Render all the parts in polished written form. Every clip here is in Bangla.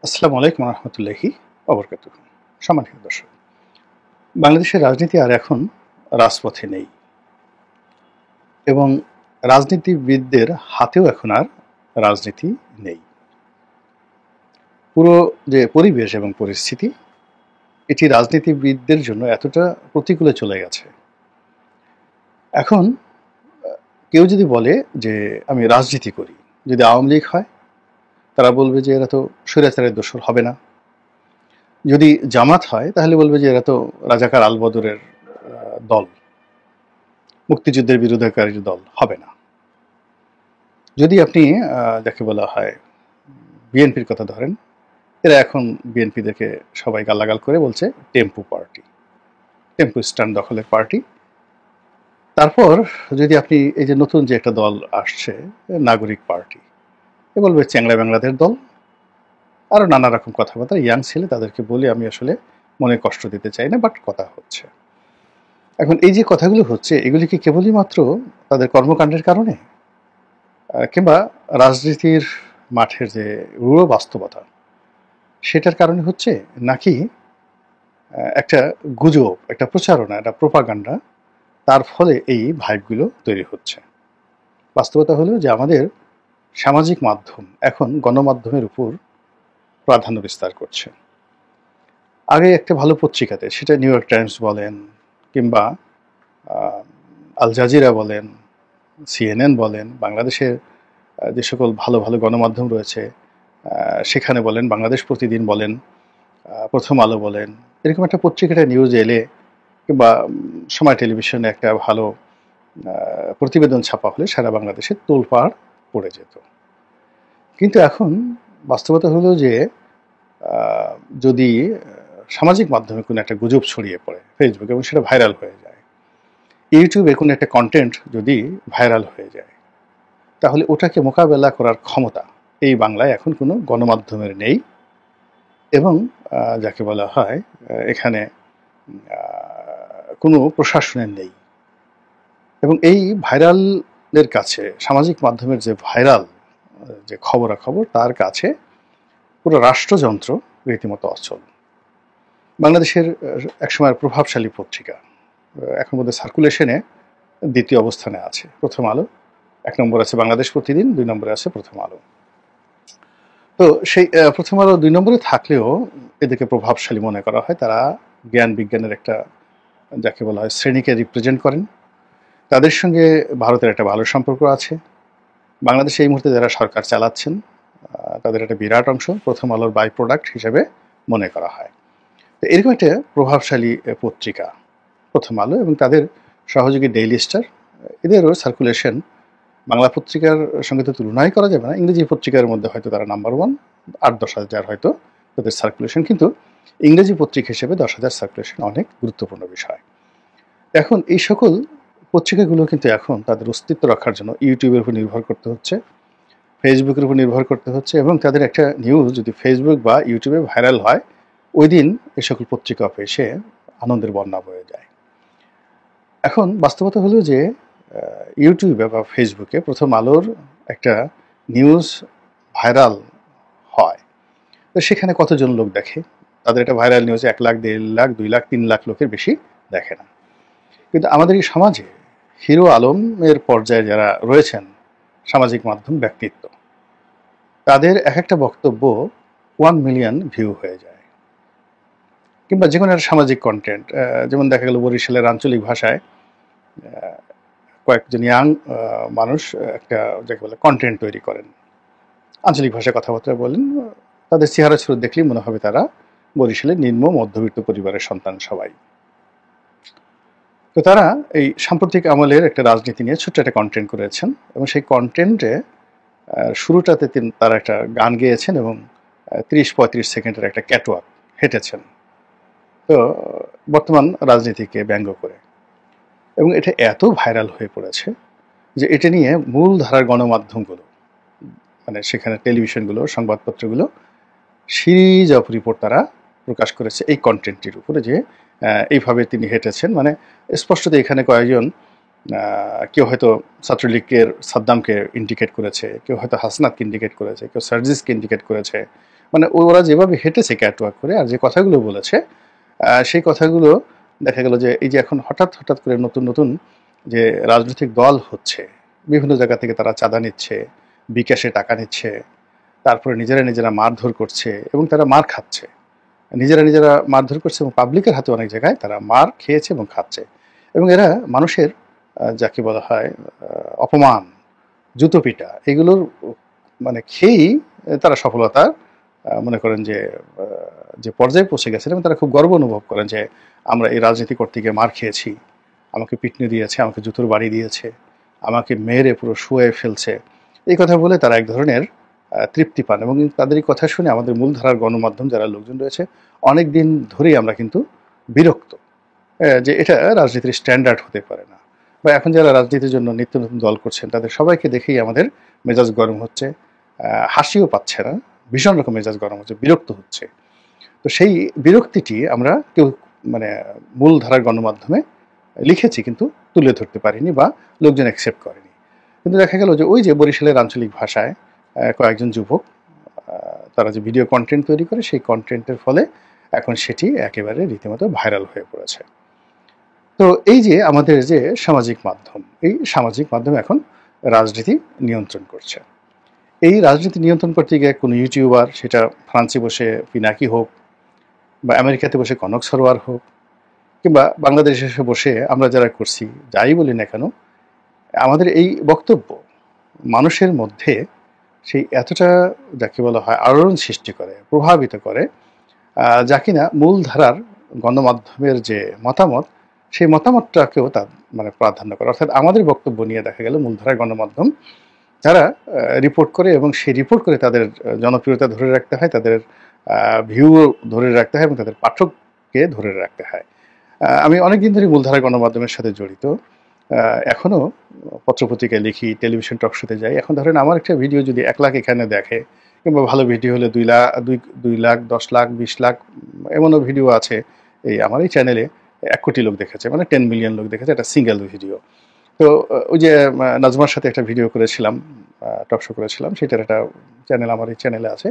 আসসালামু আলাইকুম রহমতুল্লাহি অবরকাতুহ। সম্মানিত দর্শক, বাংলাদেশের রাজনীতি আর এখন রাজপথে নেই এবং রাজনীতিবিদদের হাতেও এখন আর রাজনীতি নেই। পুরো যে পরিবেশ এবং পরিস্থিতি, এটি রাজনীতিবিদদের জন্য এতটা প্রতিকূলে চলে গেছে। এখন কেউ যদি বলে যে আমি রাজনীতি করি, যদি আওয়ামী লীগ হয় তারা বলবে যে এরা তো স্বৈরাচারের দোসর হবে না। যদি জামাত হয় তাহলে বলবে যে এরা তো রাজাকার আলবদরের দল, মুক্তিযুদ্ধের বিরোধিতাকারী দল হবে না। যদি আপনি যাকে বলা হয় বিএনপির কথা ধরেন, এরা এখন বিএনপি দেখে সবাই গালাগাল করে বলছে টেম্পু পার্টি, টেম্পু স্ট্যান্ড দখলের পার্টি। তারপর যদি আপনি এই যে নতুন যে একটা দল আসছে নাগরিক পার্টি, এ বলবে চ্যাংড়া বাংলাদের দল। আরও নানা রকম কথাবার্তা, ইয়াং ছেলে তাদেরকে বলে আমি আসলে মনে কষ্ট দিতে চাই না, বাট কথা হচ্ছে। এখন এই যে কথাগুলো হচ্ছে, এগুলি কি কেবলই মাত্র তাদের কর্মকাণ্ডের কারণে, কিংবা রাজনীতির মাঠের যে রূঢ় বাস্তবতা সেটার কারণে হচ্ছে, নাকি একটা গুজব, একটা প্রচারণা, একটা প্রোপাগান্ডা, তার ফলে এই ভাইবগুলো তৈরি হচ্ছে? বাস্তবতা হলো যে আমাদের সামাজিক মাধ্যম এখন গণমাধ্যমের উপর প্রাধান্য বিস্তার করছে। আগে একটা ভালো পত্রিকাতে, সেটা নিউ ইয়র্ক টাইমস বলেন, কিংবা আল জাজিরা বলেন, সিএনএন বলেন, বাংলাদেশের যে সকল ভালো ভালো গণমাধ্যম রয়েছে সেখানে বলেন, বাংলাদেশ প্রতিদিন বলেন, প্রথম আলো বলেন, এরকম একটা পত্রিকাটা নিউজ এলে, কিংবা সময় টেলিভিশনে একটা ভালো প্রতিবেদন ছাপা হলে সারা বাংলাদেশে তোলপাড় পড়ে যেত। কিন্তু এখন বাস্তবতা হলো যে যদি সামাজিক মাধ্যমে কোনো একটা গুজব ছড়িয়ে পড়ে ফেসবুকে এবং সেটা ভাইরাল হয়ে যায়, ইউটিউবে কোনো একটা কন্টেন্ট যদি ভাইরাল হয়ে যায়, তাহলে ওটাকে মোকাবেলা করার ক্ষমতা এই বাংলায় এখন কোনো গণমাধ্যমের নেই। এবং যাকে বলা হয় এখানে কোনো প্রশাসনের নেই। এবং এই ভাইরালের কাছে, সামাজিক মাধ্যমের যে ভাইরাল যে খবরাখবর, তার কাছে পুরো রাষ্ট্রযন্ত্র রীতিমতো অচল। বাংলাদেশের একসময় প্রভাবশালী পত্রিকা এখন বোধহয় সার্কুলেশনে দ্বিতীয় অবস্থানে আছে প্রথম আলো, 1 নম্বর আছে বাংলাদেশ প্রতিদিন, 2 নম্বরে আছে প্রথম আলো। তো সেই প্রথম আলো 2 নম্বরে থাকলেও এদেরকে প্রভাবশালী মনে করা হয়। তারা জ্ঞান বিজ্ঞানের একটা, যাকে বলা হয়, শ্রেণীকে রিপ্রেজেন্ট করেন। তাদের সঙ্গে ভারতের একটা ভালো সম্পর্ক আছে। বাংলাদেশে এই মুহূর্তে যারা সরকার চালাচ্ছেন তাদের একটা বিরাট অংশ প্রথম আলোর বাই প্রোডাক্ট হিসেবে মনে করা হয়। তো এরকম একটা প্রভাবশালী পত্রিকা প্রথম আলো এবং তাদের সহযোগী ডেইলি স্টার, এদেরও সার্কুলেশন বাংলা পত্রিকার সঙ্গে তো তুলনাই করা যাবে না। ইংরেজি পত্রিকার মধ্যে হয়তো তারা নাম্বার 1, 8-10 হাজার হয়তো তাদের সার্কুলেশন, কিন্তু ইংরেজি পত্রিকা হিসেবে 10 হাজার সার্কুলেশন অনেক গুরুত্বপূর্ণ বিষয়। এখন এই সকল পত্রিকাগুলো কিন্তু এখন তাদের অস্তিত্ব রক্ষার জন্য ইউটিউবের উপর নির্ভর করতে হচ্ছে, ফেসবুকের উপর নির্ভর করতে হচ্ছে, এবং তাদের একটা নিউজ যদি ফেসবুক বা ইউটিউবে ভাইরাল হয়, ওই দিন এই সকল পত্রিকা এসে আনন্দের বন্যা বয়ে যায়। এখন বাস্তবতা হলো যে ইউটিউবে বা ফেসবুকে প্রথম আলোর একটা নিউজ ভাইরাল হয়, তো সেখানে কতজন লোক দেখে? তাদের একটা ভাইরাল নিউজ 1 লাখ, 1.5 লাখ, 2 লাখ, 3 লাখ লোকের বেশি দেখে না। কিন্তু আমাদের এই সমাজে হিরো আলমের পর্যায়ে যারা রয়েছেন সামাজিক মাধ্যম ব্যক্তিত্ব, তাদের এক একটা বক্তব্য 1 মিলিয়ন ভিউ হয়ে যায়। কিংবা যে কোনো একটা সামাজিক কন্টেন্ট, যেমন দেখা গেল বরিশালের আঞ্চলিক ভাষায় কয়েকজন ইয়াং মানুষ একটা, যাকে বলে, কন্টেন্ট তৈরি করেন, আঞ্চলিক ভাষায় কথাবার্তা বলেন, তাদের চেহারা সুরত দেখলেই মনে হবে তারা বরিশালের নিম্ন মধ্যবিত্ত পরিবারের সন্তান সবাই। তো তারা এই সাম্প্রতিক আমলের একটা রাজনীতি নিয়ে ছোট্ট একটা কন্টেন্ট করেছেন এবং সেই কন্টেন্টে শুরুটাতে তারা একটা গান গেয়েছেন এবং 30-35 সেকেন্ডের একটা ক্যাটওয়াক হেঁটেছেন, তো বর্তমান রাজনীতিকে ব্যঙ্গ করে। এবং এটা এত ভাইরাল হয়ে পড়েছে যে এটা নিয়ে মূল ধারার গণমাধ্যমগুলো, মানে সেখানে টেলিভিশনগুলো, সংবাদপত্রগুলো সিরিজ অফ রিপোর্ট তারা প্রকাশ করেছে এই কন্টেন্টটির উপরে, যে এইভাবে তিনি হেঁটেছেন। মানে স্পষ্টত এখানে কয়েকজন, কেউ হয়তো ছাত্রলীগের সাদ্দামকে ইন্ডিকেট করেছে, কেউ হয়তো হাসনাতকে ইন্ডিকেট করেছে, কেউ সার্জিসকে ইন্ডিকেট করেছে, মানে ওরা যেভাবে হেঁটেছে ক্যাটওয়াক করে আর যে কথাগুলো বলেছে, সেই কথাগুলো দেখা গেল যে এই যে এখন হঠাৎ হঠাৎ করে নতুন নতুন যে রাজনৈতিক দল হচ্ছে, বিভিন্ন জায়গা থেকে তারা চাঁদা নিচ্ছে, বিকাশে টাকা নিচ্ছে, তারপরে নিজেরা নিজেরা মারধর করছে এবং তারা মার খাচ্ছে, নিজেরা নিজেরা মারধর করছে এবং পাবলিকের হাতে অনেক জায়গায় তারা মার খেয়েছে এবং খাচ্ছে। এবং এরা মানুষের যাকে বলা হয় অপমান, জুতো পিটা, এগুলোর মানে খেয়েই তারা সফলতা মনে করেন যে যে পর্যায়ে পৌঁছে গেছেন এবং তারা খুব গর্ব অনুভব করেন যে আমরা এই রাজনীতি করতে গিয়ে মার খেয়েছি, আমাকে পিটনি দিয়েছে, আমাকে জুতোর বাড়ি দিয়েছে, আমাকে মেরে পুরো শুয়ে ফেলছে। এই কথা বলে তারা এক ধরনের তৃপ্তি পান এবং তাদের এই কথা শুনে আমাদের মূলধারার গণমাধ্যম যারা লোকজন রয়েছে অনেক দিন ধরেই আমরা কিন্তু বিরক্ত যে এটা রাজনীতির স্ট্যান্ডার্ড হতে পারে না। বা এখন যারা রাজনীতির জন্য নিত্য নতুন দল করছেন তাদের সবাইকে দেখেই আমাদের মেজাজ গরম হচ্ছে, হাসিও পাচ্ছে না, ভীষণ রকম মেজাজ গরম হচ্ছে, বিরক্ত হচ্ছে। তো সেই বিরক্তিটি আমরা কেউ মানে মূলধারার গণমাধ্যমে লিখেছি কিন্তু তুলে ধরতে পারিনি বা লোকজন অ্যাকসেপ্ট করেনি। কিন্তু দেখা গেল যে ওই যে বরিশালের আঞ্চলিক ভাষায় কয়েকজন যুবক তারা যে ভিডিও কন্টেন্ট তৈরি করে সেই কন্টেন্টের ফলে এখন সেটি একেবারে রীতিমতো ভাইরাল হয়ে পড়েছে। তো এই যে আমাদের যে সামাজিক মাধ্যম, এই সামাজিক মাধ্যম এখন রাজনীতি নিয়ন্ত্রণ করছে। এই রাজনীতি নিয়ন্ত্রণ করতে গিয়ে কোনো ইউটিউবার, সেটা ফ্রান্সে বসে পিনাকি হোক বা আমেরিকাতে বসে কনক সরোয়ার হোক কিংবা বাংলাদেশে এসে বসে আমরা যারা করছি, যাই বলি না কেন, আমাদের এই বক্তব্য মানুষের মধ্যে সেই এতটা যাকে বলা হয় আলোড়ন সৃষ্টি করে, প্রভাবিত করে, যা কিনা মূলধারার গণমাধ্যমের যে মতামত সেই মতামতটাকেও তার মানে প্রাধান্য করে। অর্থাৎ আমাদের বক্তব্য নিয়ে দেখা গেল মূলধারার গণমাধ্যম যারা রিপোর্ট করে এবং সেই রিপোর্ট করে তাদের জনপ্রিয়তা ধরে রাখতে হয়, তাদের ভিউ ধরে রাখতে হয় এবং তাদের পাঠককে ধরে রাখতে হয়। আমি অনেকদিন ধরে মূলধারা গণমাধ্যমের সাথে জড়িত, এখনও পত্রপত্রিকায় লিখি, টেলিভিশন টক শোতে যাই। এখন ধরেন আমার একটা ভিডিও যদি 1 লাখ এখানে দেখে কিংবা ভালো ভিডিও হলে 2 লাখ 10 লাখ 20 লাখ, এমনও ভিডিও আছে এই আমার এই চ্যানেলে 1 কোটি লোক দেখেছে, মানে 10 মিলিয়ন লোক দেখেছে একটা সিঙ্গেল ভিডিও। তো ওই যে নাজমার সাথে একটা ভিডিও করেছিলাম, টক শো করেছিলাম, সেটার একটা চ্যানেল আমার এই চ্যানেলে আছে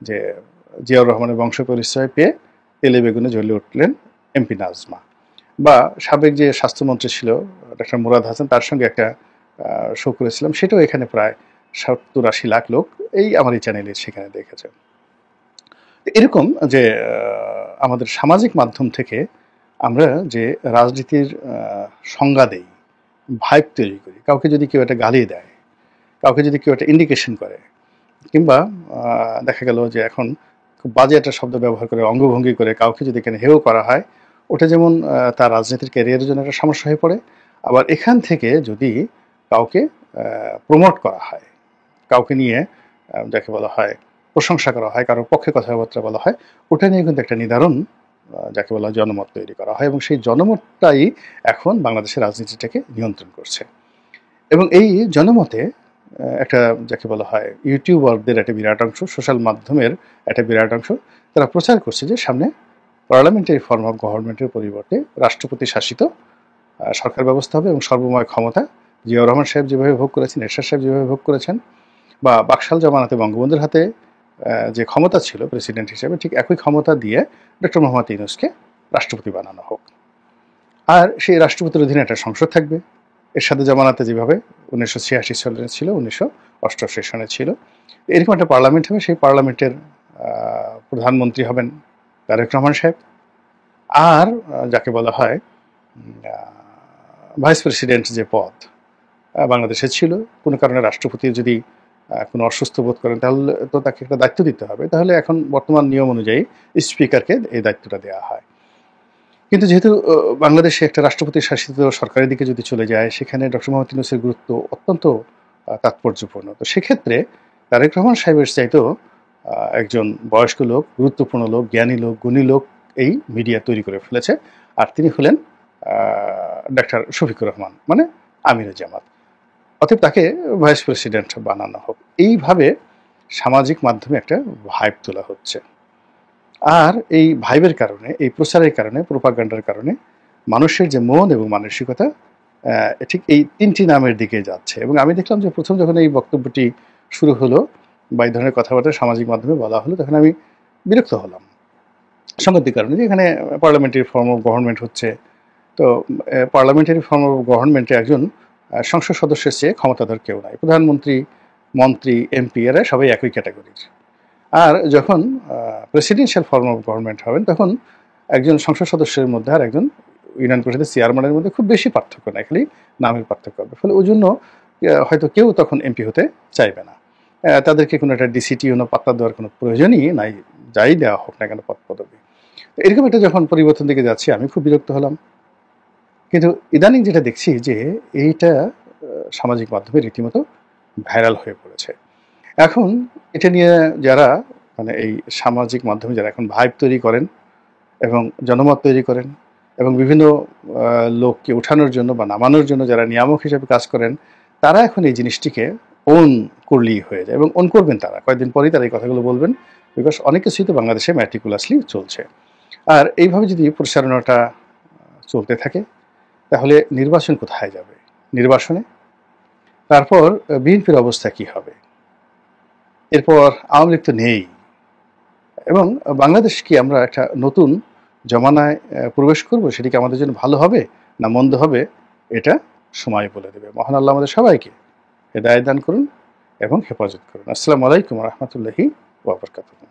যে জিয়াউর রহমানের বংশ পরিচয় পেয়ে তেলে বেগুনে জ্বলে উঠলেন এমপি নাজমা। বা সাবেক যে স্বাস্থ্যমন্ত্রী ছিল ডক্টর মুরাদ হাসান, তার সঙ্গে একটা শো করেছিলাম, সেটাও এখানে প্রায় 70-80 লাখ লোক এই আমার এই চ্যানেলে সেখানে দেখেছে। এরকম যে আমাদের সামাজিক মাধ্যম থেকে আমরা যে রাজনীতির সংজ্ঞা দেই, ভাইব তৈরি করি, কাউকে যদি কেউ একটা গালি দেয়, কাউকে যদি কেউ একটা ইন্ডিকেশন করে, কিংবা দেখা গেল যে এখন খুব বাজে একটা শব্দ ব্যবহার করে, অঙ্গভঙ্গি করে কাউকে যদি এখানে হেয় করা হয়, ওটা যেমন তার রাজনীতির ক্যারিয়ারের জন্য একটা সমস্যা হয়ে পড়ে। আবার এখান থেকে যদি কাউকে প্রমোট করা হয়, কাউকে নিয়ে যাকে বলা হয় প্রশংসা করা হয়, কারোর পক্ষে কথাবার্তা বলা হয়, ওটা নিয়ে কিন্তু একটা নির্ধারণ যাকে বলা হয় জনমত তৈরি করা হয় এবং সেই জনমতটাই এখন বাংলাদেশের রাজনীতিটাকে নিয়ন্ত্রণ করছে। এবং এই জনমতে একটা যাকে বলা হয় ইউটিউবারদের একটা বিরাট অংশ, সোশ্যাল মাধ্যমের একটা বিরাট অংশ, তারা প্রচার করছে যে সামনে পার্লামেন্টারি ফর্ম অফ গভর্নমেন্টের পরিবর্তে রাষ্ট্রপতি শাসিত সরকার ব্যবস্থা হবে এবং সর্বময় ক্ষমতা জিয়াউর রহমান সাহেব যেভাবে ভোগ করেছেন, এরশাদ সাহেব যেভাবে ভোগ করেছেন, বা বাকশাল জামানাতে বঙ্গবন্ধুর হাতে যে ক্ষমতা ছিল প্রেসিডেন্ট হিসেবে, ঠিক একই ক্ষমতা দিয়ে ডক্টর মোহাম্মদ ইউনূসকে রাষ্ট্রপতি বানানো হোক। আর সেই রাষ্ট্রপতির অধীনে একটা সংসদ থাকবে, এরশাদ জামানাতে যেভাবে 1986 সালে ছিল, 1988 সনে ছিল, এরকম একটা পার্লামেন্ট হবে। সেই পার্লামেন্টের প্রধানমন্ত্রী হবেন তারেক রহমান সাহেব। আর যাকে বলা হয় ভাইস প্রেসিডেন্ট যে পদ বাংলাদেশে ছিল, কোনো কারণে রাষ্ট্রপতি যদি কোনো অসুস্থ বোধ করেন তাহলে তো তাকে একটা দায়িত্ব দিতে হবে, তাহলে এখন বর্তমান নিয়ম অনুযায়ী স্পিকারকে এই দায়িত্বটা দেওয়া হয়। কিন্তু যেহেতু বাংলাদেশে একটা রাষ্ট্রপতি শাসিত সরকারের দিকে যদি চলে যায়, সেখানে ডক্টর মোহাম্মদ ইউনূসের গুরুত্ব অত্যন্ত তাৎপর্যপূর্ণ। তো সেক্ষেত্রে তারেক রহমান সাহেবের চাইতেও একজন বয়স্ক লোক, গুরুত্বপূর্ণ লোক, জ্ঞানী লোক, গুণী লোক এই মিডিয়া তৈরি করে ফেলেছে, আর তিনি হলেন ডাক্তার শফিকুর রহমান, মানে আমিরুল জামাত। অতএব তাকে ভাইস প্রেসিডেন্ট বানানো হোক। এইভাবে সামাজিক মাধ্যমে একটা ভাইব তোলা হচ্ছে। আর এই ভাইবের কারণে, এই প্রচারের কারণে, প্রোপাগান্ডার কারণে মানুষের যে মন এবং মানসিকতা ঠিক এই 3টি নামের দিকে যাচ্ছে। এবং আমি দেখলাম যে প্রথম যখন এই বক্তব্যটি শুরু হলো, বা এই ধরনের কথাবার্তা সামাজিক মাধ্যমে বলা হলো, তখন আমি বিরক্ত হলাম সাংগতিক কারণে, যে এখানে পার্লামেন্টারি ফর্ম অফ গভর্নমেন্ট হচ্ছে। তো পার্লামেন্টারি ফর্ম অফ গভর্নমেন্টে একজন সংসদ সদস্যের চেয়ে ক্ষমতাধর কেউ নাই। প্রধানমন্ত্রী, মন্ত্রী, এমপি এরা সবাই একই ক্যাটাগরির। আর যখন প্রেসিডেন্সিয়াল ফর্ম অফ গভর্নমেন্ট হবেন, তখন একজন সংসদ সদস্যের মধ্যে আর একজন ইউনিয়ন পরিষদের চেয়ারম্যানের মধ্যে খুব বেশি পার্থক্য নাই, খালি নামের পার্থক্য হবে। ফলে ওই জন্য হয়তো কেউ তখন এমপি হতে চাইবে না। তাদেরকে কোনো একটা ডিসিটি পাত্তা দেওয়ার কোনো প্রয়োজনই নাই, যাই দেওয়া হোক না কেন পদ পদবি। এরকম একটা যখন পরিবর্তন দিকে যাচ্ছি, আমি খুব বিরক্ত হলাম। কিন্তু ইদানিং যেটা দেখছি যে এইটা সামাজিক মাধ্যমে রীতিমতো ভাইরাল হয়ে পড়েছে। এখন এটা নিয়ে যারা মানে এই সামাজিক মাধ্যমে যারা এখন ভাইব তৈরি করেন এবং জনমত তৈরি করেন এবং বিভিন্ন লোককে ওঠানোর জন্য বা নামানোর জন্য যারা নিয়ামক হিসেবে কাজ করেন, তারা এখন এই জিনিসটিকে ওন করলেই হয়ে যায়, এবং ওন করবেন তারা কয়েকদিন পরেই তারা এই কথাগুলো বলবেন, বিকজ অনেক কিছুই তো বাংলাদেশে ম্যাটিকুলাসলি চলছে। আর এইভাবে যদি প্রচারণাটা চলতে থাকে, তাহলে নির্বাচন কোথায় যাবে? নির্বাচনে তারপর বিএনপির অবস্থা কি হবে? এরপর আওয়ামী লীগ তো নেই, এবং বাংলাদেশ কি আমরা একটা নতুন জমানায় প্রবেশ করব? সেটি কি আমাদের জন্য ভালো হবে না মন্দ হবে? এটা সময় বলে দেবে। মহান আল্লাহ আমাদের সবাইকে হেদায়েত দান করুন এবং হেফাজত করুন। আসসালামু আলাইকুম ওয়া রাহমাতুল্লাহি ওয়া বারাকাতুহু।